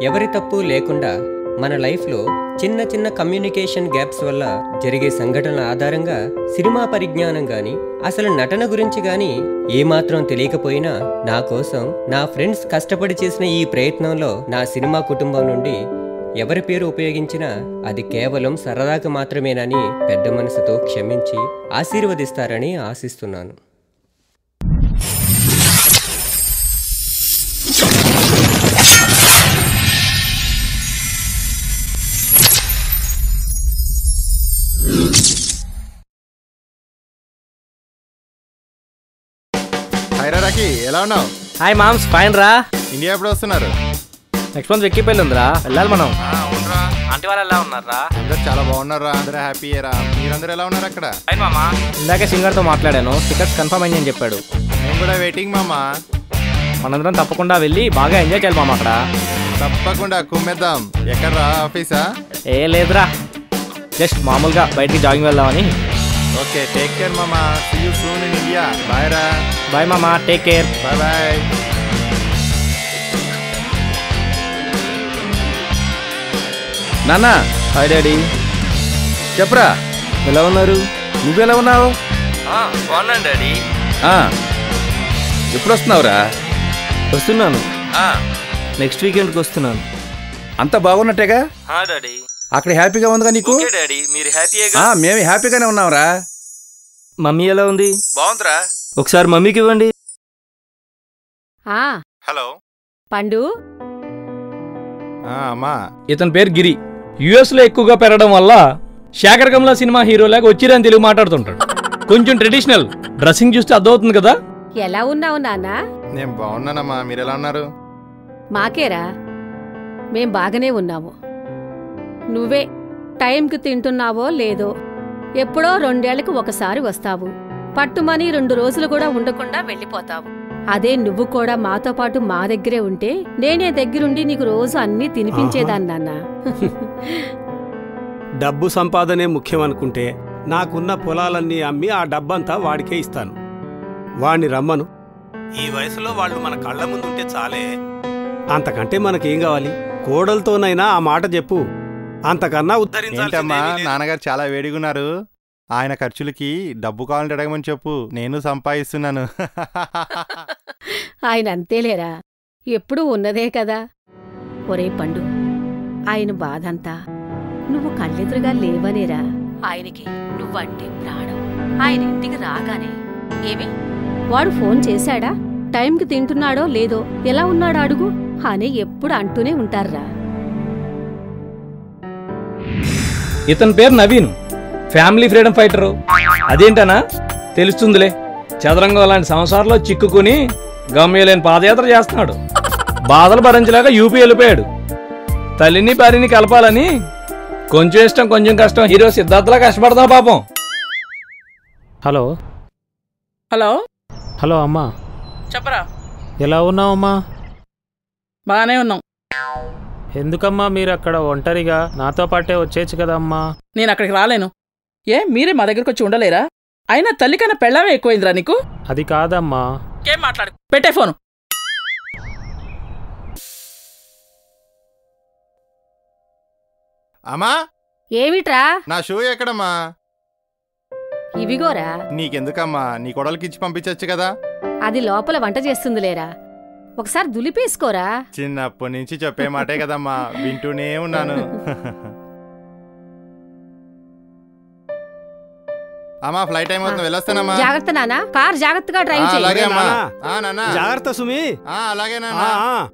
ఎవరి తప్పు లేకుండా మన లైఫ్లో చిన్న చిన్న కమ్యూనికేషన్ గ్యాప్స్ వల్ల జరిగే సంఘటనల ఆధారంగా సినిమా పరిజ్ఞానం గాని అసలు నటన గురించి గాని ఏమాత్రం తెలియకపోయినా నా కోసం నా ఫ్రెండ్స్ కష్టపడి చేసిన ఈ ప్రయత్నంలో నా సినిమా కుటుంబం నుండి ఎవరి పేరు ఉపయోగించినా అది కేవలం సరదాగా మాత్రమేనని పెద్ద మనసుతో క్షమించి ఆశీర్వదిస్తారని ఆశిస్తున్నాను. ఎలా ఉన్నావు? హాయ్ మామ్స్, ఫైన్ రా. ఇండియా ఎప్పుడు వస్తున్నారు? నెక్స్ట్ మంత్ వెక్కిపోయి ఉందిరా, వెళ్ళాలి మనం. ఆంటీ వాళ్ళు ఎలా ఉన్నారా? అందరు చాలా బాగున్నారా? అందరూ హ్యాపీయేరా? మీరందరూ ఎలా ఉన్నారు అక్కడ? ఫైన్ మామా. ఇందాకే సింగర్తో మాట్లాడాను, టికెట్స్ కన్ఫర్మ్ అయ్యి అని చెప్పాడు. నేను కూడా వెయిటింగ్ మామా. మనందరం తప్పకుండా వెళ్ళి బాగా ఎంజాయ్ చేయాలి మామ అక్కడ. తప్పకుండా కుమ్మేద్దాం. ఎక్కడరా, ఆఫీసా? ఏ లేదురా, జస్ట్ మామూలుగా బయటికి జాగింగ్ వెళ్దామని. ఓకే, టేక్ కేర్ మామా. See you soon in India. Bye రా. బాయ్ మామా, టేక్ కేర్. Bye bye. నాన్నా. Hi daddy. చెప్పరా, ఎలా ఉన్నారు? నువ్వెలా ఉన్నావు? బాగున్నాను డాడీ. ఎప్పుడు వస్తున్నావురా? వస్తున్నాను, నెక్స్ట్ వీకెండ్కి వస్తున్నాను. అంత బాగున్నట్టేగా? డాడీ. అక్కడ హ్యాపీగా ఉందిగా నీకు? డాడీ, మీరు హ్యాపీగా? మేము హ్యాపీగానే ఉన్నావురా. మమ్మీ ఎలా ఉంది? బాగుందిరా. ఒకసారి మమ్మీకి ఇవ్వండి. హలో పండు. అమ్మా. ఇతని పేరు గిరి. యుఎస్ లో ఎక్కువగా పెరగడం వల్ల శేఖర్ కమల సినిమా హీరోలాగా వచ్చిరని తెలుగు మాట్లాడుతుంటాడు. కొంచెం ట్రెడిషనల్ డ్రెస్సింగ్ చూస్తే అర్థమవుతుంది కదా. ఎలా ఉన్నావు నాన్న? నేను బాగున్నానమ్మా, మీరు ఎలా ఉన్నారు? మాకేరా, మేం బాగానే ఉన్నాము. నువ్వే టైంకి తింటున్నావో లేదో, ఎప్పుడో 2 ఏళ్లకు ఒకసారి వస్తావు, పట్టుమని 2 రోజులు కూడా ఉండకుండా వెళ్ళిపోతావు. అదే నువ్వు కూడా మాతో పాటు మా దగ్గరే ఉంటే నేనే దగ్గరుండి నీకు రోజు అన్నీ తినిపించేదాన్ని నాన్న. డబ్బు సంపాదనే ముఖ్యమనుకుంటే నాకున్న పొలాలన్నీ అమ్మి ఆ డబ్బంతా వాడికే ఇస్తాను. వాణ్ణి రమ్మను. ఈ వయసులో వాళ్ళు మన కళ్ళ ముందుంటే చాలే, అంతకంటే మనకేం కావాలి? కోడలతోనైనా ఆ మాట చెప్పు, అంతకన్నా ఏంటమ్మా నాన్నగారు చాలా వేడిగున్నారు. ఆయన ఖర్చులకి డబ్బు కావాలంటే అడగమని చెప్పు, నేను సంపాదిస్తున్నాను. ఆయన అంతేలేరా, ఎప్పుడూ ఉన్నదే కదా. ఒరే పండు, ఆయన బాధంతా నువ్వు కళ్ళెదురుగా లేవనేరా. ఆయనకి నువ్వంటే ప్రాణం. ఆయన ఇంటికి రాగానే ఏమి వాడు ఫోన్ చేశాడా, టైంకి తింటున్నాడో లేదో, ఎలా ఉన్నాడో అడుగు అని ఎప్పుడు అంటూనే ఉంటారా. ఇతని పేరు నవీన్, ఫ్యామిలీ ఫ్రీడమ్ ఫైటరు. అదేంటనా తెలుస్తుందిలే. చదరంగం లాంటి సంసారంలో చిక్కుకుని గమ్యలేని పాదయాత్ర చేస్తున్నాడు. బాధలు భరించలేక యూపీ వెళ్ళిపోయాడు. తల్లిని భార్యని కలపాలని కొంచెం ఇష్టం కొంచెం కష్టం హీరో సిద్ధార్థలా కష్టపడతాడు పాపం. హలో హలో హలో అమ్మా. చెప్పరా. ఎలా ఉన్నావమ్మా? బాగానే ఉన్నాం. ఎందుకమ్మా మీరు అక్కడ ఒంటరిగా? నాతో పాటే వచ్చేచ్చు కదా అమ్మా. నేను అక్కడికి రాలేను. మీరే మా దగ్గరకు వచ్చి ఉండలేరా? అయినా తల్లికన్నా పెళ్ళామే ఎక్కువైందిరా నీకు. అది కాదమ్మా. ఏం మాట్లాడు, పెట్టే ఫోను. అమ్మా. ఏమిట్రా? నా షూ ఎక్కడమ్మా? ఇవిగోరా. నీకెందుకమ్మా, నీ కొడలకి ఇచ్చి పంపించచ్చు కదా. అది లోపల వంట చేస్తుందిలేరా, ఒకసారి దులిపేసుకోరా. చిన్నప్పటి నుంచి చెప్పే మాటే కదమ్మా, వింటూనే ఉన్నాను. అమ్మా ఫ్లైట్ టైం అవుతుంది, వెళ్ళొస్తానమ్మా. జాగ్రత్త నాన్న, కార్ జాగ్రత్తగా డ్రైవ్ చేయి. అలాగే అమ్మా. జాగ్రత్త సుమి. అలాగే నాన్న.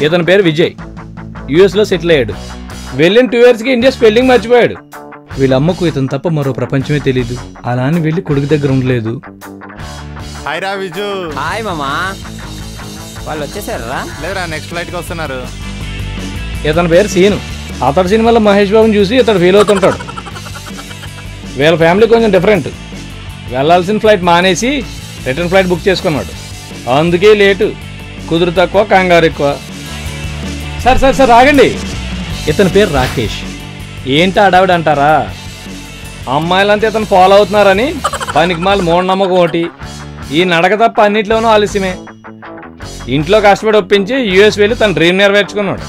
ఇతని పేరు విజయ్, యుఎస్ లో సెటిల్ అయ్యాడు. వెళ్ళిన 2 yearsకి ఇండియా స్పెల్లింగ్ మర్చిపోయాడు. వీళ్ళ అమ్మకు ఇతను తప్ప మరో ప్రపంచమే తెలీదు. అలా అని వెళ్ళి కొడుకు దగ్గర ఉండలేదు. హాయ్ రా విజు. హాయ్ మామా. వాళ్ళు వచ్చేసారా? లేరా, నెక్స్ట్ ఫ్లైట్కి వస్తున్నారు. ఇతని పేరు సీను. అతడి సినిమాలో మహేష్ బాబుని చూసి ఇతడు ఫీల్ అవుతుంటాడు. వీళ్ళ ఫ్యామిలీ కొంచెం డిఫరెంట్. వెళ్లాల్సిన ఫ్లైట్ మానేసి రిటర్న్ ఫ్లైట్ బుక్ చేసుకున్నాడు. అందుకే లేటు. కుదురు తక్కువ, కంగారు ఎక్కువ. సార్ ఆగండి. ఇతని పేరు రాకేష్. ఏంటి ఆడావిడ అంటారా? అమ్మాయిలంతా ఇతను ఫాలో అవుతున్నారని పనికి మాలి మూఢనమ్మకం ఒకటి. ఈ నడక తప్ప అన్నిట్లోనూ ఆలస్యమే. ఇంట్లో కష్టపడి ఒప్పించి యూఎస్ వెళ్ళి తన డ్రీమ్ నెరవేర్చుకున్నాడు.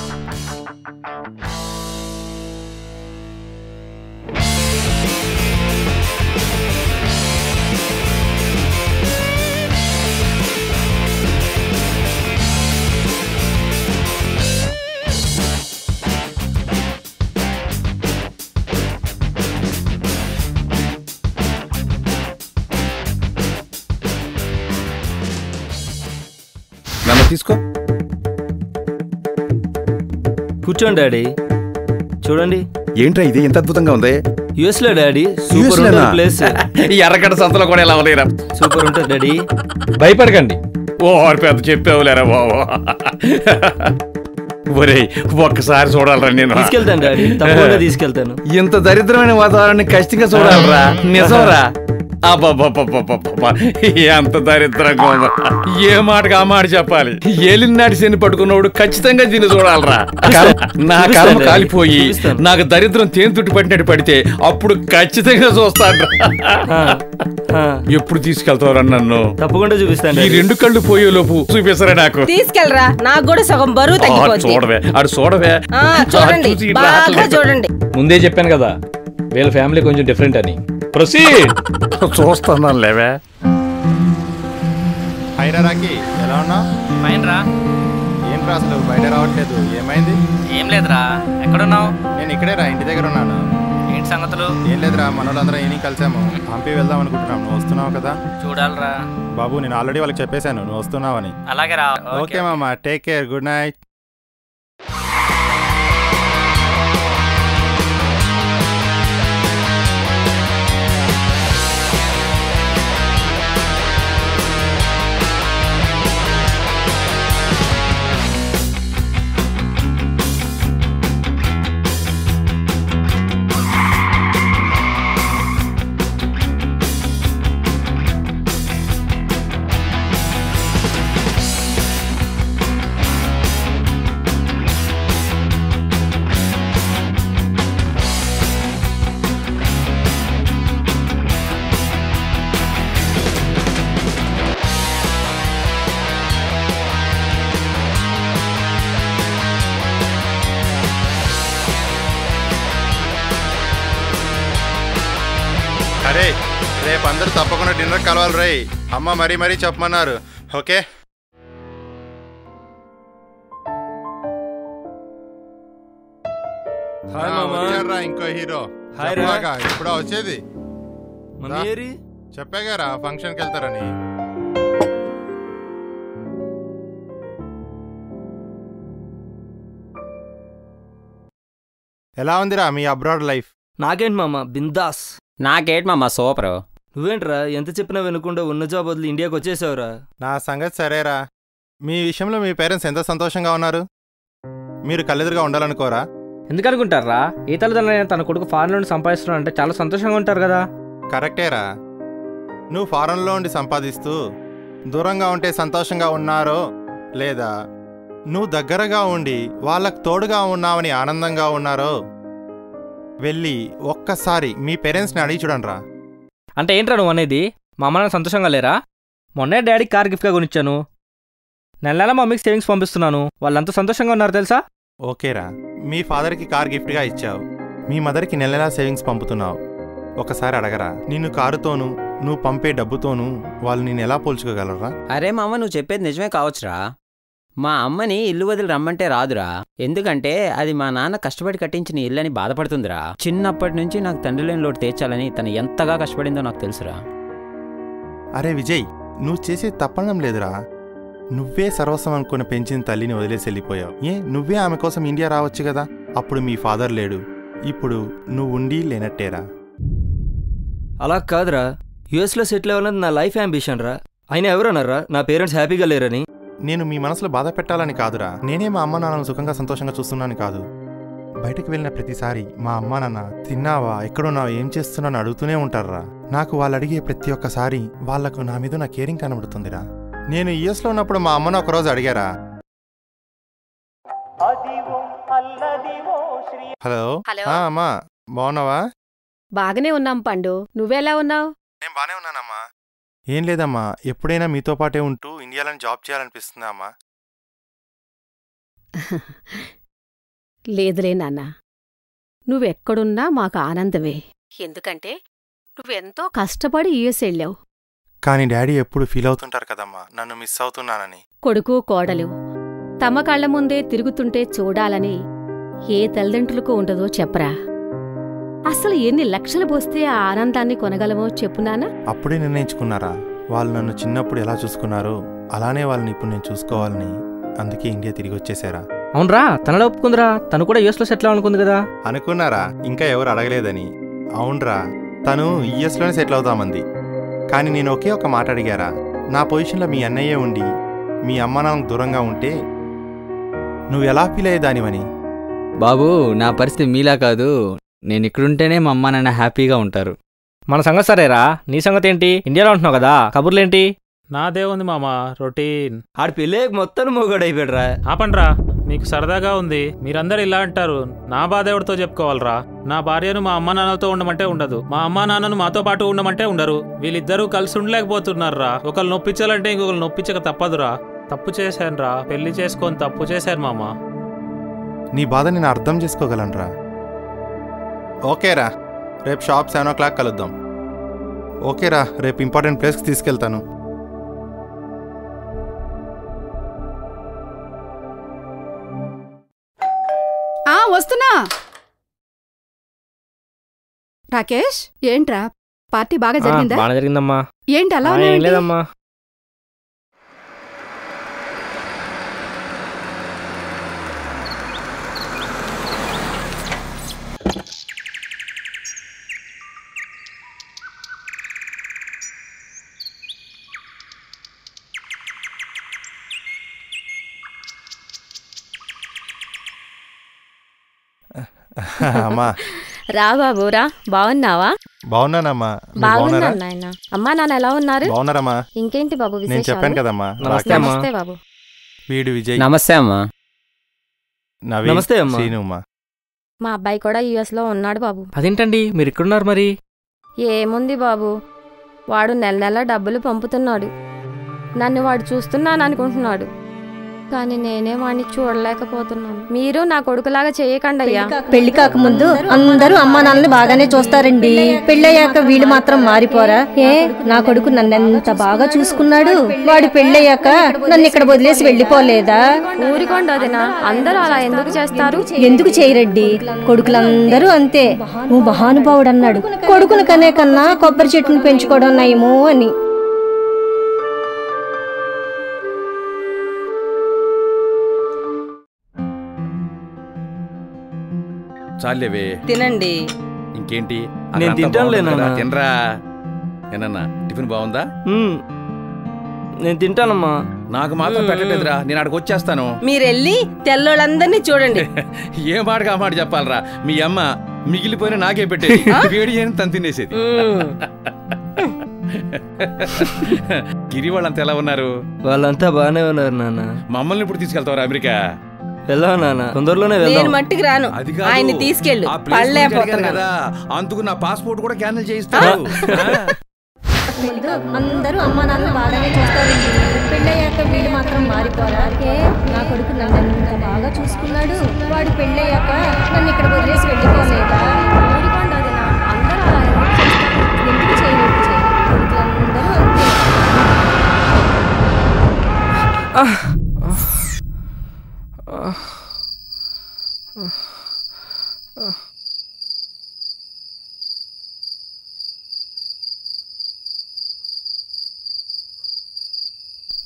తీసుకో, కూర్చోండి డాడీ. చూడండి, ఏంట్రా ఇది ఎంత అద్భుతంగా ఉంది. యుఎస్ లో డాడీ, సూపర్ ఉంటుంది ప్లేస్. ఎర్రగడ్డ సంతలో కూడా ఎలా ఉన్నాయిరా, సూపర్ ఉంటుంది డాడీ. భయపడకండి. పెద్ద చెప్పేవులేరా బాబు. ఒరేయ్, ఒక్కసారి చూడాలరా నేను. తీసుకెళ్తాను డాడీ, తప్పకుండా తీసుకెళ్తాను. ఇంత దరిద్రమైన వాతావరణాన్ని ఖచ్చితంగా చూడాలరా. నిజంరా. ఎంత దరిద్రంగా ఉందా. ఏ మాటకు ఆ మాట చెప్పాలి. ఏలినాటి శని పట్టుకున్నవాడు ఖచ్చితంగా దీన్ని చూడాలరా. నా కర్మ కాలిపోయి నాకు దరిద్రం తేనె తుట్టు పట్టినట్టు పడితే అప్పుడు ఖచ్చితంగా చూస్తాను. ఎప్పుడు తీసుకెళ్తావురా నన్ను? తప్పకుండా చూపిస్తాను. ఈ 2 కళ్ళు పోయే లోపు చూపిస్తారా నాకు? తీసుకెళ్ళరా, నాకు కూడా సగం బరువు తగ్గిపోద్ది. చూడవే, అడు చూడవే. చూడండి, బాగా చూడండి. ముందే చెప్పాను కదా, వీళ్ళ ఫ్యామిలీ కొంచెం డిఫరెంట్ అని. ప్రొసీడ్. చూస్తాను లేవే. హైరా రాకి, ఎలా ఉన్నావు? ఫైన్ రా. ఏంట్రా అసలు బయట రావట్లేదు, ఏమైంది? ఏం లేదురా. ఎక్కడున్నావు? నేను ఇక్కడే రా, ఇంటి దగ్గర ఉన్నాను. ఏంటి సంగతులు? ఏం లేదురా, మనోళ్ళందరం ఈయన కలిసాము. హంపి వెళ్దాం అనుకుంటున్నాం. నువ్వు వస్తున్నావు కదా? చూడాలరా బాబు, నేను ఆల్రెడీ వాళ్ళకి చెప్పేశాను నువ్వు వస్తున్నావని. అలాగే రా. ఓకే మామ, టేక్ కేర్, గుడ్ నైట్. అరే, రేపు అందరూ తప్పకుండా డిన్నర్ కలవాలి రే. అమ్మ మరీ చెప్పమన్నారు. ఓకే, వచ్చారా ఇంకో హీరో. ఇప్పుడా వచ్చేది? చెప్పాగారా ఫంక్షన్కి వెళ్తారని. ఎలా ఉందిరా మీ అబ్రాడ్ లైఫ్? నాకేంటి మామ, బిందాస్. నాకేంటి మామ, సూపర్. నువ్వేంట్రా ఎంత చెప్పినా వినకుండా ఉన్న జాబ్ వదిలి ఇండియాకి వచ్చేసావురా? నా సంగతి సరేరా. మీ విషయంలో మీ పేరెంట్స్ ఎంత సంతోషంగా ఉన్నారు? మీరు కళ్ళెదురుగా ఉండాలనుకోరా? ఎందుకనుకుంటారా? ఈ తల్లిదండ్రులైన తన కొడుకు ఫారెన్ నుండి సంపాదిస్తున్నాడు అంటే చాలా సంతోషంగా ఉంటారు కదా. కరెక్టేరా. నువ్వు ఫారెన్లో ఉండి సంపాదిస్తూ దూరంగా ఉంటే సంతోషంగా ఉన్నారో, లేదా నువ్వు దగ్గరగా ఉండి వాళ్ళకు తోడుగా ఉన్నావని ఆనందంగా ఉన్నారో వెళ్ళి ఒక్కసారి మీ పేరెంట్స్ని అడిగి చూడండిరా. అంటే ఏంట్రా నువ్వు అనేది? మా అమ్మ నాన్న సంతోషంగా లేరా? మొన్నే డాడీకి కార్ గిఫ్ట్గా కొనిచ్చాను. నెల మా మమ్మీకి సేవింగ్స్ పంపిస్తున్నాను. వాళ్ళంతా సంతోషంగా ఉన్నారు తెలుసా? ఓకేరా, మీ ఫాదర్కి కార్ గిఫ్ట్గా ఇచ్చావు, మీ మదర్కి నెలలా సేవింగ్స్ పంపుతున్నావు. ఒకసారి అడగరా, నిన్ను కారుతోనూ నువ్వు పంపే డబ్బుతోనూ వాళ్ళు నేను ఎలా పోల్చుకోగలరా? అరే మామ, నువ్వు చెప్పేది నిజమే కావచ్చురా. మా అమ్మని ఇల్లు వదిలి రమ్మంటే రాదురా. ఎందుకంటే అది మా నాన్న కష్టపడి కట్టించిన ఇల్లని బాధపడుతుందిరా. చిన్నప్పటి నుంచి నాకు తండ్రి లేని లోటు తీర్చాలని తను ఎంతగా కష్టపడిందో నాకు తెలుసురా. అరే విజయ్, నువ్వు చేసేది తప్పడం లేదురా. నువ్వే సర్వస్వం అనుకుని పెంచిన తల్లిని వదిలేసి వెళ్ళిపోయావు. నువ్వే ఆమె కోసం ఇండియా రావచ్చు కదా. అప్పుడు మీ ఫాదర్ లేడు, ఇప్పుడు నువ్వు ఉండి లేనట్టేరా. అలా కాదురా, యుఎస్లో సెటిల్ అవ్వాలన్నది నా లైఫ్ అంబిషన్ రా. అయినా ఎవరన్నారా నా పేరెంట్స్ హ్యాపీగా లేరని? నేను మీ మనసులో బాధ పెట్టాలని కాదురా. నేనే మా అమ్మ నాన్నను సుఖంగా సంతోషంగా చూస్తున్నాను కాదు. బయటకు వెళ్ళిన ప్రతిసారి మా అమ్మ నాన్న తిన్నావా, ఎక్కడున్నావా, ఏం చేస్తున్నావు అడుగుతూనే ఉంటారా. నాకు వాళ్ళు అడిగే ప్రతి ఒక్కసారి వాళ్లకు నా మీద నా కేరింగ్ కనబడుతుందిరా. నేను యుఎస్లో ఉన్నప్పుడు మా అమ్మను ఒకరోజు అడిగారా, హలో అమ్మా బాగున్నావా? బాగానే ఉన్నాం పండు, నువ్వెలా ఉన్నావు? నేను బానే ఉన్నానమ్మా. ఏం లేదమ్మా, ఎప్పుడైనా మీతో పాటే ఉంటూ ఇండియాలో జాబ్ చేయాలనిపిస్తుందా అమ్మా? లేదులే నాన్న, నువ్వెక్కడున్నా మాకు ఆనందమే. ఎందుకంటే నువ్వెంతో కష్టపడి యుఎస్ వెళ్ళావు. కానీ డాడీ ఎప్పుడు ఫీల్ అవుతుంటారు కదమ్మా నన్ను మిస్ అవుతున్నానని. కొడుకు కోడలు తమ కళ్ల ముందే తిరుగుతుంటే చూడాలని ఏ తల్లిదండ్రులకు ఉండదో చెప్పరా. అసలు ఎన్ని లక్షలు పోస్తే ఆ ఆనందాన్ని కొనగలమో చెప్పునానా? అప్పుడే నిర్ణయించుకున్నారా? వాళ్ళు నన్ను చిన్నప్పుడు ఎలా చూసుకున్నారో అలానే వాళ్ళని ఇప్పుడు నేను చూసుకోవాలని. అందుకే ఇండియా తిరిగి వచ్చేసారా. అవునరా, తనలో ఒప్పుకుందిరా. తను కూడా యూఎస్లో సెటిల్ అవ్వాలనుకుంది కదా. అనుకున్నారా? ఇంకా ఎవరు అడగలేదని. అవునరా, తను యుఎస్లోనే సెటిల్ అవుతామంది. కానీ నేను ఒకే ఒక మాట అడిగారా, నా పొజిషన్లో మీ అన్నయ్యే ఉండి మీ అమ్మ నాన్నకు దూరంగా ఉంటే నువ్వు ఎలా ఫీల్ అయ్యేదానివని. బాబు, నా పరిస్థితి మీలా కాదు. నేను ఇక్కడుంటేనే మా అమ్మ నాన్న హ్యాపీగా ఉంటారు. మన సంగతి సరేరా, నీ సంగతి ఏంటి? ఇండియాలో ఉంటున్నావు కదా, కబుర్లేంటి? నాదే ఉంది మామ, రొటీన్. ఆడి పెళ్ళే మొత్తం మొగడైపోయాడురా. ఆపండ్రా, మీకు సరదాగా ఉంది. మీరందరూ ఇలా అంటారు, నా బాధ ఎవరితో చెప్పుకోవాలరా? నా భార్యను మా అమ్మ నాన్నతో ఉండమంటే ఉండదు, మా అమ్మ నాన్నను మాతో పాటు ఉండమంటే ఉండరు. వీళ్ళిద్దరూ కలిసి ఉండలేకపోతున్నారా. ఒకళ్ళు నొప్పించాలంటే ఇంకొకరు నొప్పించక తప్పదురా. తప్పు చేశానురా, పెళ్లి చేసుకొని తప్పు చేశాను మామ. నీ బాధ నేను అర్థం చేసుకోగలనురా. ఓకేరా, రేపు షాప్ 7 o'clock కలుద్దాం. ఓకేరా, రేపు ఇంపార్టెంట్ ప్లేస్కి తీసుకెళ్తాను. వస్తున్నా. రాకేష్, ఏంట్రా పార్టీ బాగా జరిగిందా? బాగా జరిగిందమ్మా. ఏంటి అలా లేదమ్మా. అమ్మా రా బాబు రా, బాగున్నావా? బాగున్నానమ్మా. బాగున్నాను నాయన. అమ్మా నాన్న ఎలా ఉన్నారు? బాగున్నారమ్మా. ఇంకేంటి బాబు విశేషాలు? నేను చెప్పాను కదమ్మా. నమస్తే బాబు. వీడు విజయ్. నమస్తే అమ్మా. నమస్తే అమ్మా. శ్రీనుమ్మా. మా అబ్బాయి కూడా యుఎస్ లో ఉన్నాడు బాబు. అదేంటండి మీరు ఇక్కడున్నారు మరి? ఏముంది బాబు, వాడు నెల నెల డబ్బులు పంపుతున్నాడు. నన్ను వాడు చూస్తున్నాను అనుకుంటున్నాడు, కానీ నేనే వాడిని చూడలేకపోతున్నాను. మీరు నా కొడుకులాగా చేయకండి అయ్యా. పెళ్లి కాకముందు అందరూ అమ్మా నాన్నలు బాగానే చూస్తారండి. పెళ్ళయ్యాక వీళ్ళు మాత్రం మారిపోరా? ఏ, నా కొడుకు నన్నెంత బాగా చూసుకున్నాడు. వాడు పెళ్ళయ్యాక నన్ను ఇక్కడ వదిలేసి వెళ్ళిపోలేదా? ఊరికోండి వదినా, అందరూ అలా ఎందుకు చేస్తారు? ఎందుకు చేయరండి? కొడుకులందరూ అంతే. నువ్వు మహానుభావుడు అన్నాడు. కొడుకును కనే కన్నా కొబ్బరి చెట్టును పెంచుకోవడం నయము అని. చాలేవే, తినండి. ఇంకేంటి? నేను తింటానులేనా. తినరా. ఏనన్నా టిఫిన్ బాగుందా? నేను తింటానమ్మా. నాకు మాత్రం పెట్టలేదురా, నేను అక్కడికి వచ్చేస్తాను. మీరెళ్ళి తెల్లోళ్ళందరినీ చూడండి. ఏ మాటగా ఆ మాట చెప్పాలరా? మీ అమ్మ మిగిలిపోయిన నాకే పెట్టేది, వేడి అని తను తినేసేది. గిరి వాళ్ళంతా ఎలా ఉన్నారు? వాళ్ళంతా బాగానే ఉన్నారు నాన్న. మమ్మల్ని ఇప్పుడు తీసుకెళ్తావరా అమెరికా? వెళ్దాం నాన్న, తొందరలోనే నేను వెళ్దాం. మట్టికి రాను, ఆయన్ని తీసుకెళ్ళు. కదా, అందుకు నా పాస్పోర్ట్ కూడా క్యాన్సిల్ చేయిస్తాను. అందరూ అమ్మా నాన్నలు బాగానే చూస్తారండి. పెళ్ళయ్యాక వీళ్ళు మాత్రం మారిపోరా? ఏ, నా కొడుకు నన్ను బాగా చూసుకున్నాడు. వాడు పెళ్ళయ్యాక నన్ను ఇక్కడ వదిలేసి వెళ్ళిపోలేదా? ఊరికోండి వదినా, అందరూ అలా ఎందుకు చేయలేదు? కొడుకులందరూ అంతే.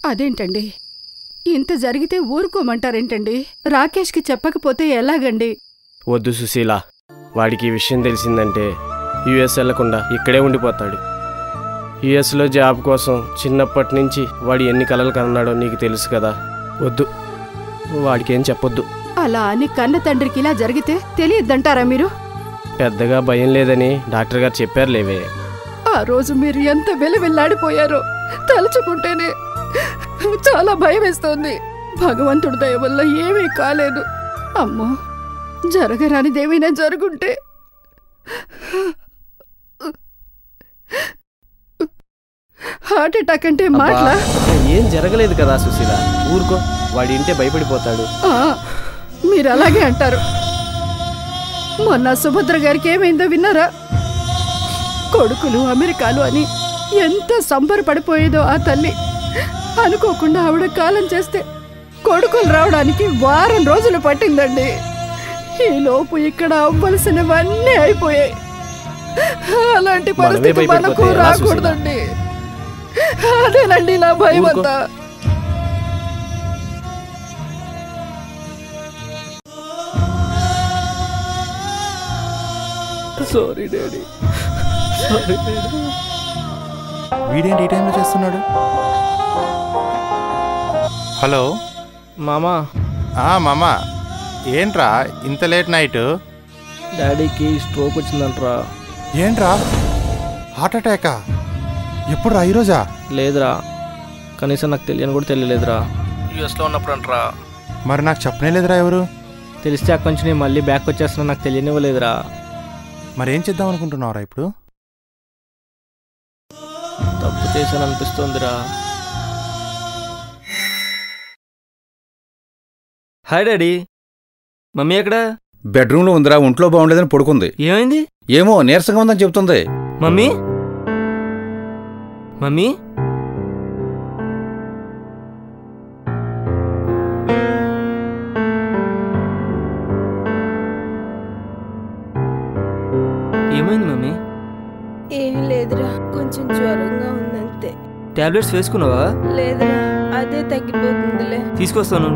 అదేంటండి, ఇంత జరిగితే ఊరుకోమంటారేంటండి? రాకేష్కి చెప్పకపోతే ఎలాగండి? వద్దు సుశీల, వాడికి ఈ విషయం తెలిసిందంటే యుఎస్ వెళ్లకుండా ఇక్కడే ఉండిపోతాడు. యుఎస్లో జాబ్ కోసం చిన్నప్పటి నుంచి వాడు ఎన్ని కలలు కన్నాడో నీకు తెలుసు కదా. వద్దు, వాడికి ఏం చెప్పొద్దు. అలా అని కన్న తండ్రికి ఇలా జరిగితే తెలియద్దంటారా మీరు? పెద్దగా భయం లేదని డాక్టర్ గారు చెప్పారు లేవే. ఆ రోజు మీరు ఎంత వెలువెల్లాడిపోయారో తలుచుకుంటేనే చాలా భయం వేస్తోంది. భగవంతుడి దయ వల్ల ఏమీ కాలేదు. అమ్మో, జరగరానిదేమైనా జరుగుంటే. హార్ట్ అటాక్ అంటే మాటలా? ఏం జరగలేదు కదా సుశీల, ఊరుకో. వాడి ఇంటే భయపడిపోతాడు. మీరు అలాగే అంటారు. మొన్న సుభద్ర గారికి ఏమైందో విన్నారా? కొడుకులు అమెరికాలు అని ఎంత సంబరపడిపోయేదో ఆ తల్లి. అనుకోకుండా ఆవిడ కాలం చేస్తే కొడుకులు రావడానికి వారం రోజులు పట్టిందండి. ఈలోపు ఇక్కడ అవ్వలసినవన్నీ అయిపోయాయి. అలాంటి పరిస్థితి మనకు రాకూడదండి. అదేనండి నా భయం అంతా. Sorry daddy. వీడేంటి ఈ టైంలో చేస్తున్నాడు? హలో మామా. మామా, ఏంట్రా ఇంత లేట్ నైట్? డాడీకి స్ట్రోక్ వచ్చిందంట్రా. ఏంట్రా, హార్ట్ అటాకా? ఎప్పుడురా? ఈరోజా? లేదురా, కనీసం నాకు తెలియని కూడా తెలియలేదురా. యూఎస్లో ఉన్నప్పుడు అంటరా. మరి నాకు చెప్పనే లేదురా. ఎవరు? తెలిస్తే అక్కడి నుంచి నేను మళ్ళీ బ్యాక్ వచ్చేస్తున్నా, నాకు తెలియనివ్వలేదురా. మరేం చేద్దాం అనుకుంటున్నావురా ఇప్పుడు? తప్పు చేశాను అనిపిస్తోందిరా. Hi daddy. మమ్మీ ఎక్కడా? బెడ్రూమ్లో ఉందిరా. ఒంట్లో బాగుండేదని పడుకుంది. ఏమైంది? ఏమో నీరసంగా ఉందని చెప్తుంది. మమ్మీ మమ్మీ ఏమైంది మమ్మీ? ఏం లేదురా, కొంచెం జ్వరంగా ఉందంతే. టాబ్లెట్స్ వేసుకున్నావా? లేదురా, అదే తగ్గిపోతుందిలే. తీసుకొస్తాను.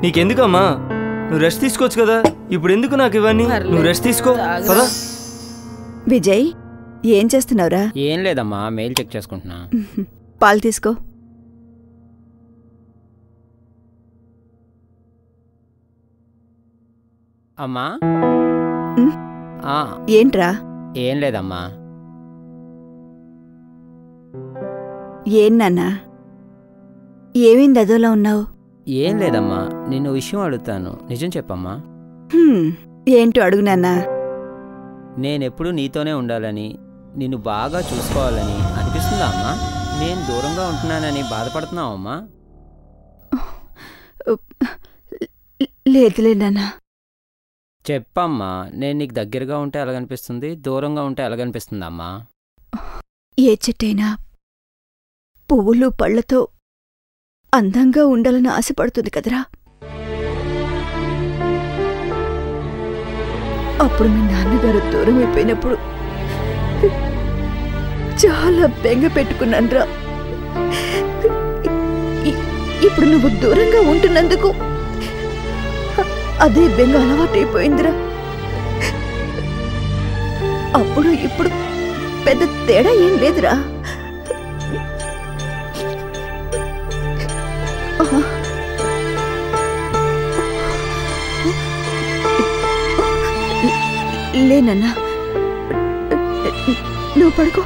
నీకెందుకమ్మా? నువ్వు రెస్ట్ తీసుకోవచ్చు కదా. ఇప్పుడు ఎందుకు నాకు ఇవన్నీ? నువ్వు రెస్ట్ తీసుకో కదా. విజయ్, ఏం చేస్తున్నావురా? ఏం లేదమ్మా, మెయిల్ చెక్ చేసుకుంటున్నా. పాలు తీసుకో. అమ్మా. ఏంట్రా? ఏం లేదమ్మా. ఏం నాన్నా, ఏమైంది అదోలా ఉన్నావు? ఏం లేదమ్మా, నిన్ను విషయం అడుగుతాను, నిజం చెప్పమ్మా. ఏంటో అడుగు నాన్నా. నేనెప్పుడు నీతోనే ఉండాలని, నిన్ను బాగా చూసుకోవాలని అనిపిస్తుందా అమ్మా? నేను దూరంగా ఉంటున్నానని బాధపడుతున్నావమ్మా? లేదులే నాన్నా. చెప్పమ్మా, నేను నీకు దగ్గరగా ఉంటే ఎలాగనిపిస్తుంది, దూరంగా ఉంటే ఎలాగనిపిస్తుందమ్మా? ఏ చెట్టైనా పువ్వులు పళ్లతో అందంగా ఉండాలని ఆశపడుతుంది కదరా. అప్పుడు మీ నాన్నగారు దూరం అయిపోయినప్పుడు చాలా బెంగ పెట్టుకున్నాన్రా. ఇప్పుడు నువ్వు దూరంగా ఉంటున్నందుకు అదే బెంగ అలవాటైపోయిందిరా. అప్పుడు ఇప్పుడు పెద్ద తేడా ఏం లేదురా. లేనన్నా, నువ్వు పడుకో.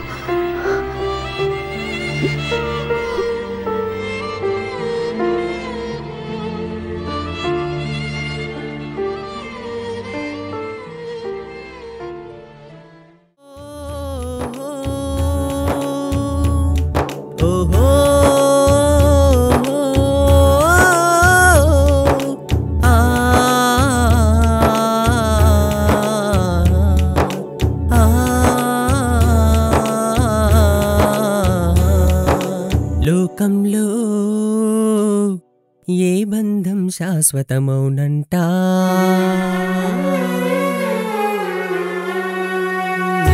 లోకంలో ఏ బంధం శాశ్వతమౌనంట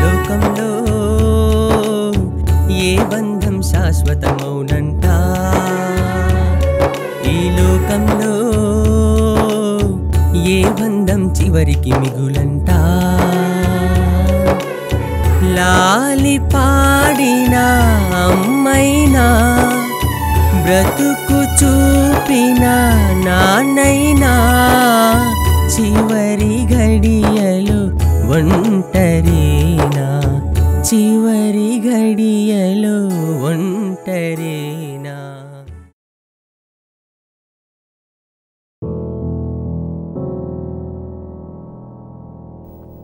లోకంలో ఏ బంధం శాశ్వతమౌనంట ఈ లోకంలో ఏ బంధం చివరికి మిగులంట లాలి పాడిన అమ్మైనా బ్రతుకు చూపిన నాన్నైనా చివరి గడియలు ఒంటరినా చివరి గడియలు ఒంటరినా.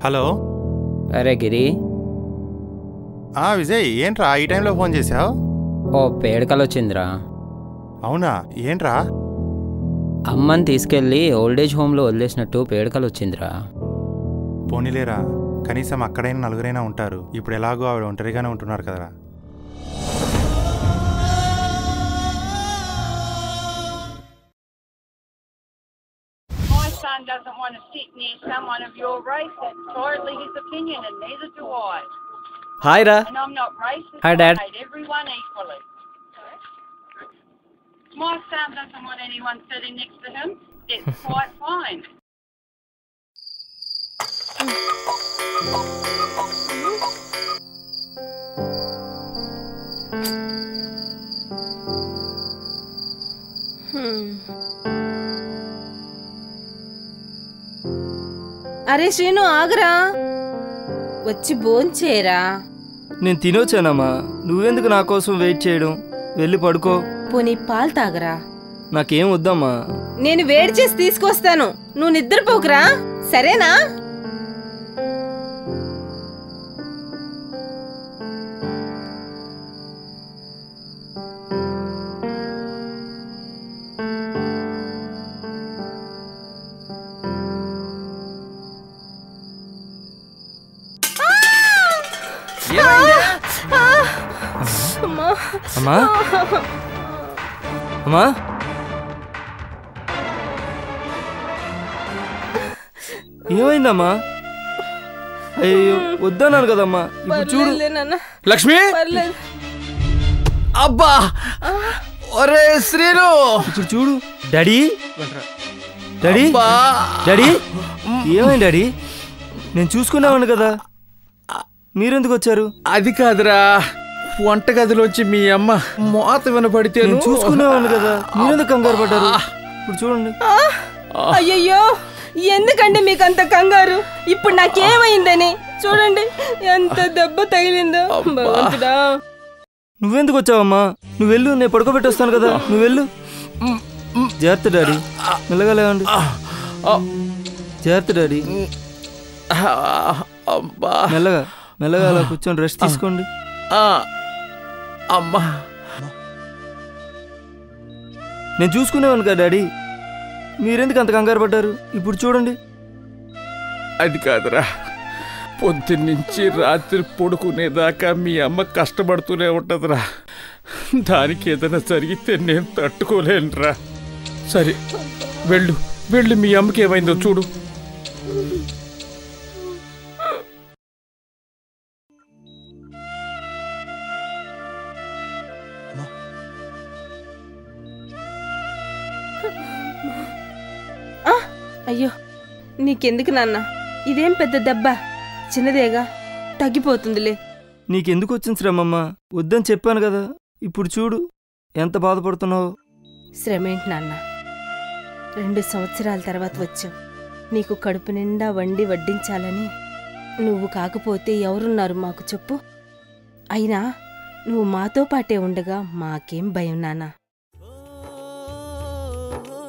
హలో. అరే గిరి. విజయ్, ఏంట్రా ఈ టైంలో ఫోన్ చేశావు? ఓ పేడకలు వచ్చిందిరా. అవునా, ఏంట్రా? అమ్మని తీసుకెళ్ళి ఓల్డేజ్ హోమ్లో వదిలేసినట్టు పేడకలు వచ్చిందిరా. పోనీలేరా, కనీసం అక్కడైనా నలుగురైనా ఉంటారు. ఇప్పుడు ఎలాగో ఆవిడ ఒంటరిగానే ఉంటున్నారు కదరా. Son doesn't want to sit near someone of your race. That's totally his opinion, and neither do I. Hi, Ra. And I'm not racist. Hi, Dad. I hate everyone equally. My son doesn't want anyone sitting next to him. It's quite fine. అరే శ్రీను, ఆగరా, వచ్చి భోంచేరా. నేను తినొచ్చానమ్మా, నువ్వెందుకు నా కోసం wait చేయడం? వెళ్ళి పడుకో. పోనీ పాలు తాగరా. నాకేం వద్దమ్మా. నేను వేడి చేసి తీసుకొస్తాను, నువ్వు నిద్రపోకురా, సరేనా? అమ్మా, అమ్మా, ఏమైందమ్మా? అయ్యో, వద్దన్నాను కదమ్మా. ఇప్పుడు చూడు. లక్ష్మి, అబ్బా, ఒరే శ్రీను, ఇప్పుడు చూడు. డాడీ, డాడీ, డాడీ, ఏమైంది డాడీ? నేను చూసుకున్నాను కదా, మీరెందుకు వచ్చారు? అది కాదురా, వంటగదిలోంచి మీ అమ్మ మోత వినపడితే చూసుకునేవాళ్ళు కదా, మీరెందుకు కంగారు పడ్డారు? ఇప్పుడు చూడండి. అయ్యయ్యో, ఎందుకండి మీకు అంత కంగారు? ఇప్పుడు నాకేమైందని చూడండి, ఎంత దెబ్బ తగిలిందో. భగవంతుడా, నువ్వెందుకు వచ్చావమ్మా? నువ్వు వెళ్ళు, నేను పడుకోబెట్టొస్తాను కదా, నువ్వు వెళ్ళు. జాగ్రత్త డాడీ, మెల్లగా లేవండి. జాగ్రత్త డాడీ, మెల్లగా మెల్లగా అలా కూర్చొని రెస్ట్ తీసుకోండి. అమ్మా, నేను చూసుకునేవాను కదా డాడీ, మీరెందుకు అంత కంగారు పడ్డారు? ఇప్పుడు చూడండి. అది కాదురా, పొద్దున్నుంచి రాత్రి పడుకునేదాకా మీ అమ్మ కష్టపడుతూనే ఉంటుందిరా. దానికి ఏదైనా జరిగితే నేను తట్టుకోలేనురా. సరే, వెళ్ళు వెళ్ళు, మీ అమ్మకి ఏమైందో చూడు. అయ్యో, నీకెందుకు నాన్న, ఇదేం పెద్ద దెబ్బ, చిన్నదేగా, తగ్గిపోతుందిలే. నీకెందుకు వచ్చింది శ్రమమ్మా? వద్దని చెప్పాను కదా, ఇప్పుడు చూడు ఎంత బాధపడుతున్నావు. శ్రమేంటి నాన్న, 2 సంవత్సరాల తర్వాత వచ్చావు. నీకు కడుపు నిండా వండి వడ్డించాలని. నువ్వు కాకపోతే ఎవరున్నారు మాకు చెప్పు? అయినా నువ్వు మాతో పాటే ఉండగా మాకేం భయం నాన్న.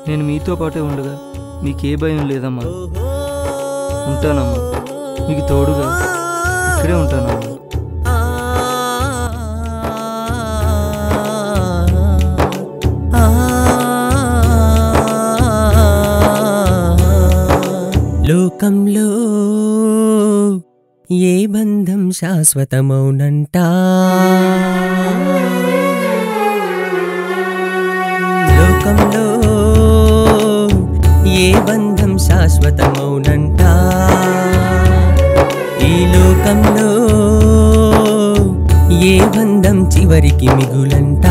నేను మీతో పాటే ఉండగా మీకే భయం లేదమ్మా. ఉంటానమ్మా, మీకు తోడుగా ఇక్కడే ఉంటానమ్మా. లోకంలో ఏ బంధం శాశ్వతమౌనంట లోకంలో ఏ బంధం శాశ్వతమౌనంట ఈ లోకంలో ఏ బంధం చివరికి మిగులంట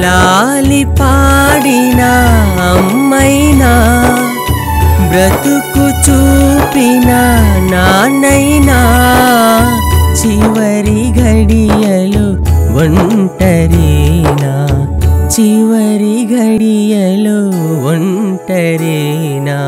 లాలి పాడిన అమ్మైనా బ్రతుకు చూపిన నాన్నైనా చివరి గడియలు ఒంటరినా చివరి గడియలు ఒంటరినా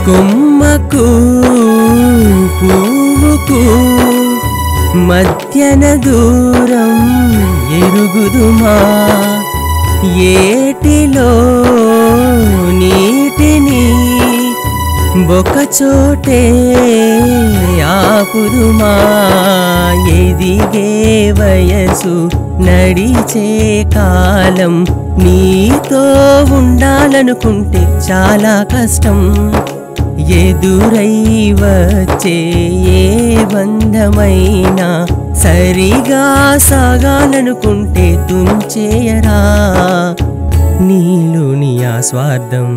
కొమ్మకు పువ్వుకు మధ్యన దూరం ఎరుగుదుమా ఏటిలో నీటిని ఒకచోటే ఆపుదుమా ఎదిగే వయసు నడిచే కాలం నీతో ఉండాలనుకుంటే చాలా కష్టం ఎదురై వచ్చే ఏ బంధమైనా సరిగా సాగాలనుకుంటే తుంచేయరా నీలోని ఆ స్వార్థం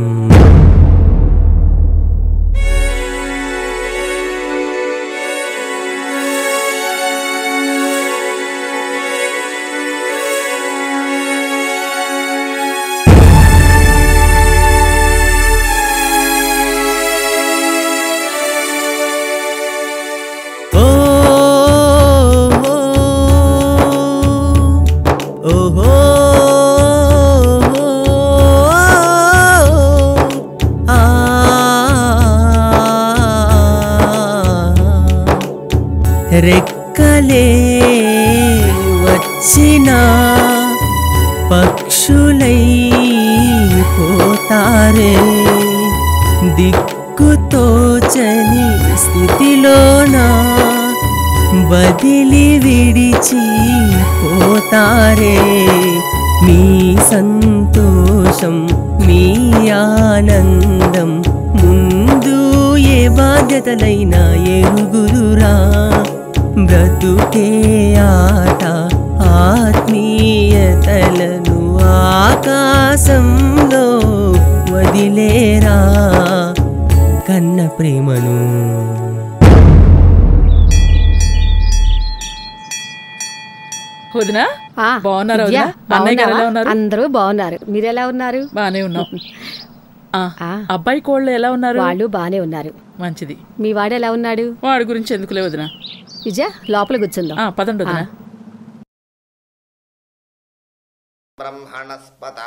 రెక్కలే వచ్చిన పక్షులై పోతారే దిక్కుతోచని స్థితిలోన బదిలి విడిచి పోతారే మీ సంతోషం మీ ఆనందం ముందు ఏ బాధ్యతలైనా ఎరుగుదురా బ్రతుకే ఆట ఆత్మీయతలను ఆకాశంలో వదిలేరా కన్న ప్రేమను వదినా బాగున్నారా వదినా? అన్నయ్య గారు ఎలా ఉన్నారు? అందరూ బాగున్నారు. మీరెలా ఉన్నారు? బానే ఉన్నాం. అబ్బాయి కోళ్ళు ఎలా ఉన్నారు? వాళ్ళు బానే ఉన్నారు. మంచిది. మీ వాడు ఎలా ఉన్నాడు? వాడి గురించి ఎందుకులే వదినా. విజయ లోపల కూర్చుందాం. పదండి వదినా. బ్రహ్మణస్పత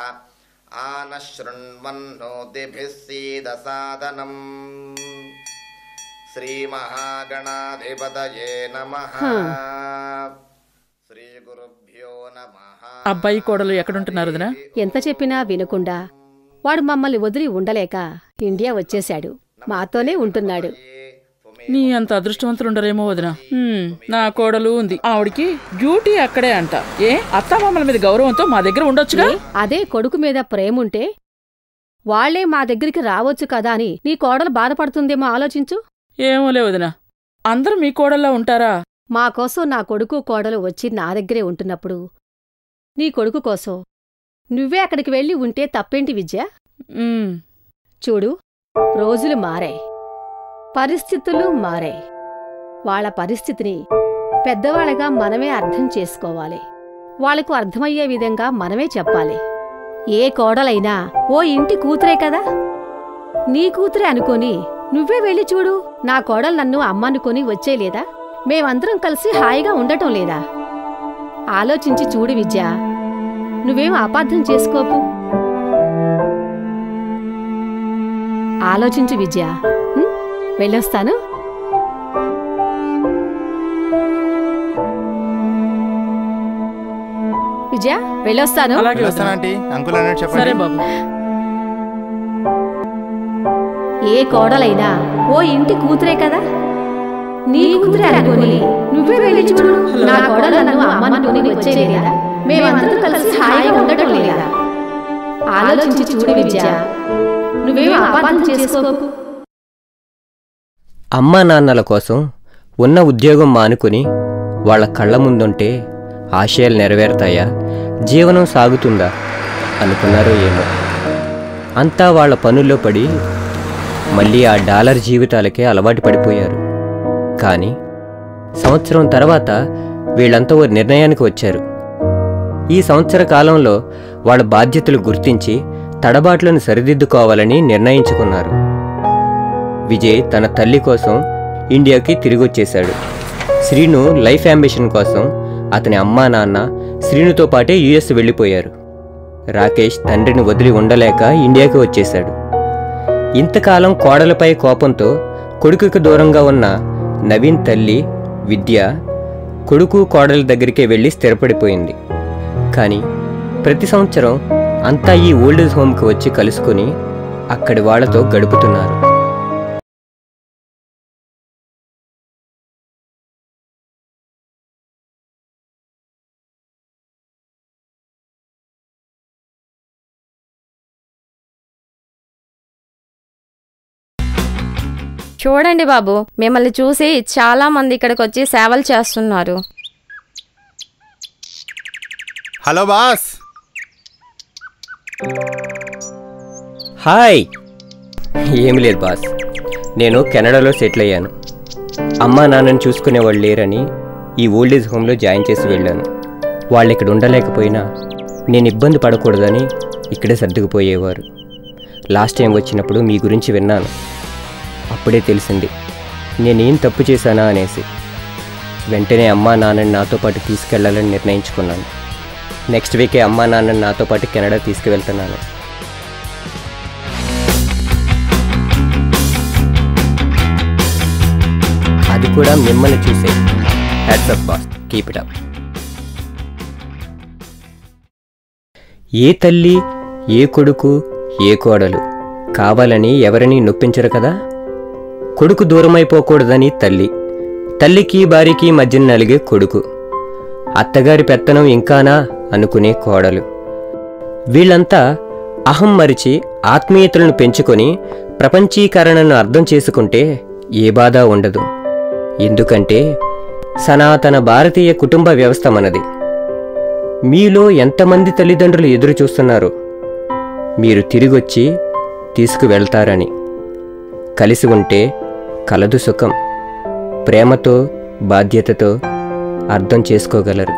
ఆనశృణ్వన్నోతిభిः సీదసాదనం శ్రీమహాగణాధిపతయే నమః. శ్రీ గురుభ్యో నమః. అబ్బాయి కోడలు ఎక్కడుంటున్నారు వదినా? ఎంత చెప్పినా వినకుండా వాడు మమ్మల్ని వదిలి ఉండలేక ఇండియా వచ్చేశాడు. మాతోనే ఉంటున్నాడు. నీ అంత అదృష్టవంతులుండరేమో వదినా. నా కోడలు ఉంది, ఆవిడికి డ్యూటీ అక్కడే అంట. ఏ అత్తమామల మీద గౌరవంతో మా దగ్గర ఉండొచ్చుగా? అదే కొడుకు మీద ప్రేముంటే వాళ్లే మా దగ్గరికి రావచ్చు కదా అని నీ కోడలు బాధపడుతుందేమో ఆలోచించు. ఏమోలే వదినా, అందరూ మీ కోడల్లా ఉంటారా? మాకోసం నా కొడుకు కోడలు వచ్చి నా దగ్గరే ఉంటున్నప్పుడు నీ కొడుకు కోసం నువ్వే అక్కడికి వెళ్ళి ఉంటే తప్పేంటి విద్య? చూడు, రోజులు మారాయి, పరిస్థితులు మారాయి. వాళ్ళ పరిస్థితిని పెద్దవాళ్ళగా మనమే అర్థం చేసుకోవాలి. వాళ్లకు అర్థమయ్యే విధంగా మనమే చెప్పాలి. ఏ కోడలైనా ఓ ఇంటి కూతురే కదా, నీ కూతురే అనుకొని నువ్వే వెళ్ళి చూడు. నా కోడలు నన్ను అమ్మనుకొని వచ్చేలేదా? మేమందరం కలిసి హాయిగా ఉండటం లేదా? ఆలోచించి చూడు విద్య, నువ్వేం అపార్థం చేసుకోకు. ఆలోచించు విద్య. వెళ్ళొస్తాను. విజయ వెళ్ళొస్తాను. అంకుల్ అన్నట్టు చెప్పండి. ఏ కోడలైనా ఓ ఇంటి కూతురే కదా, నీ కూతురే అనుకోని నువ్వే వెళ్ళి చూడు. నా కోడలు నన్ను అమ్మనుకుని వచ్చేది లేదా? మేమందరం కలిసి హాయిగా ఉండటం లేదా? ఆలోచించి చూడు విద్య, నువ్వేం అపార్థం చేసుకోకు. అమ్మా నాన్నల కోసం ఉన్న ఉద్యోగం మానుకుని వాళ్ళ కళ్ళ ముందుంటే ఆశయాలు నెరవేరుతాయా, జీవనం సాగుతుందా అనుకున్నారో ఏమో. అంతా వాళ్ళ పనుల్లో పడి మళ్ళీ ఆ డాలర్ జీవితాలకే అలవాటు పడిపోయారు. కానీ సంవత్సరం తర్వాత వీళ్ళంతా ఓ నిర్ణయానికి వచ్చారు. ఈ సంవత్సర కాలంలో వాళ్ళ బాధ్యతలు గుర్తించి తడబాట్లను సరిదిద్దుకోవాలని నిర్ణయించుకున్నారు. విజయ్ తన తల్లి కోసం ఇండియాకి తిరిగొచ్చేశాడు. శ్రీను లైఫ్ అంబిషన్ కోసం అతని అమ్మా నాన్న శ్రీనుతో పాటే యుఎస్ వెళ్ళిపోయారు. రాకేష్ తండ్రిని వదిలి ఉండలేక ఇండియాకి వచ్చేశాడు. ఇంతకాలం కోడలపై కోపంతో కొడుకుకి దూరంగా ఉన్న నవీన్ తల్లి విద్య కొడుకు కోడల దగ్గరికే వెళ్ళి స్థిరపడిపోయింది. కానీ ప్రతి సంవత్సరం అంతా ఈ ఓల్డేజ్ హోమ్కి వచ్చి కలుసుకుని అక్కడి వాళ్లతో గడుపుతున్నారు. చూడండి బాబు, మిమ్మల్ని చూసి చాలా మంది ఇక్కడికి వచ్చి సేవలు చేస్తున్నారు. Hello boss. హాయ్. ఏమి లేదు బాస్, నేను కెనడాలో సెటిల్ అయ్యాను. అమ్మా నాన్నని చూసుకునేవాళ్ళు లేరని ఈ ఓల్డేజ్ హోమ్లో జాయిన్ చేసి వెళ్ళాను. వాళ్ళు ఇక్కడ ఉండలేకపోయినా నేను ఇబ్బంది పడకూడదని ఇక్కడే సర్దుకుపోయేవారు. లాస్ట్ టైం వచ్చినప్పుడు మీ గురించి విన్నాను. అప్పుడే తెలిసింది నేనేం తప్పు చేశానా అనేసి. వెంటనే అమ్మా నాన్నని నాతో పాటు తీసుకెళ్లాలని నిర్ణయించుకున్నాను. నెక్స్ట్ వీకే అమ్మా నాన్నని నాతో పాటు కెనడా తీసుకువెళ్తున్నాను. అది కూడా మిమ్మల్ని చూసే. Hats up boss, keep it up. ఏ తల్లి, ఏ కొడుకు, ఏ కోడలు కావాలని ఎవరినీ నొప్పించరు కదా. కొడుకు దూరమైపోకూడదని తల్లి, తల్లికి భార్యకి మధ్య నలిగే కొడుకు, అత్తగారి పెత్తనం ఇంకానా అనుకునే కోడలు. వీళ్ళంతా అహం మరిచి ఆత్మీయతలను పెంచుకొని ప్రపంచీకరణను అర్థం చేసుకుంటే ఏ బాధ ఉండదు. ఎందుకంటే సనాతన భారతీయ కుటుంబ వ్యవస్థ మనది. మీలో ఎంతమంది తల్లిదండ్రులు ఎదురు చూస్తున్నారో మీరు తిరిగొచ్చి తీసుకువెళ్తారని. కలిసి ఉంటే కలదు సుఖం. ప్రేమతో బాధ్యతతో అర్థం చేసుకోగలరు.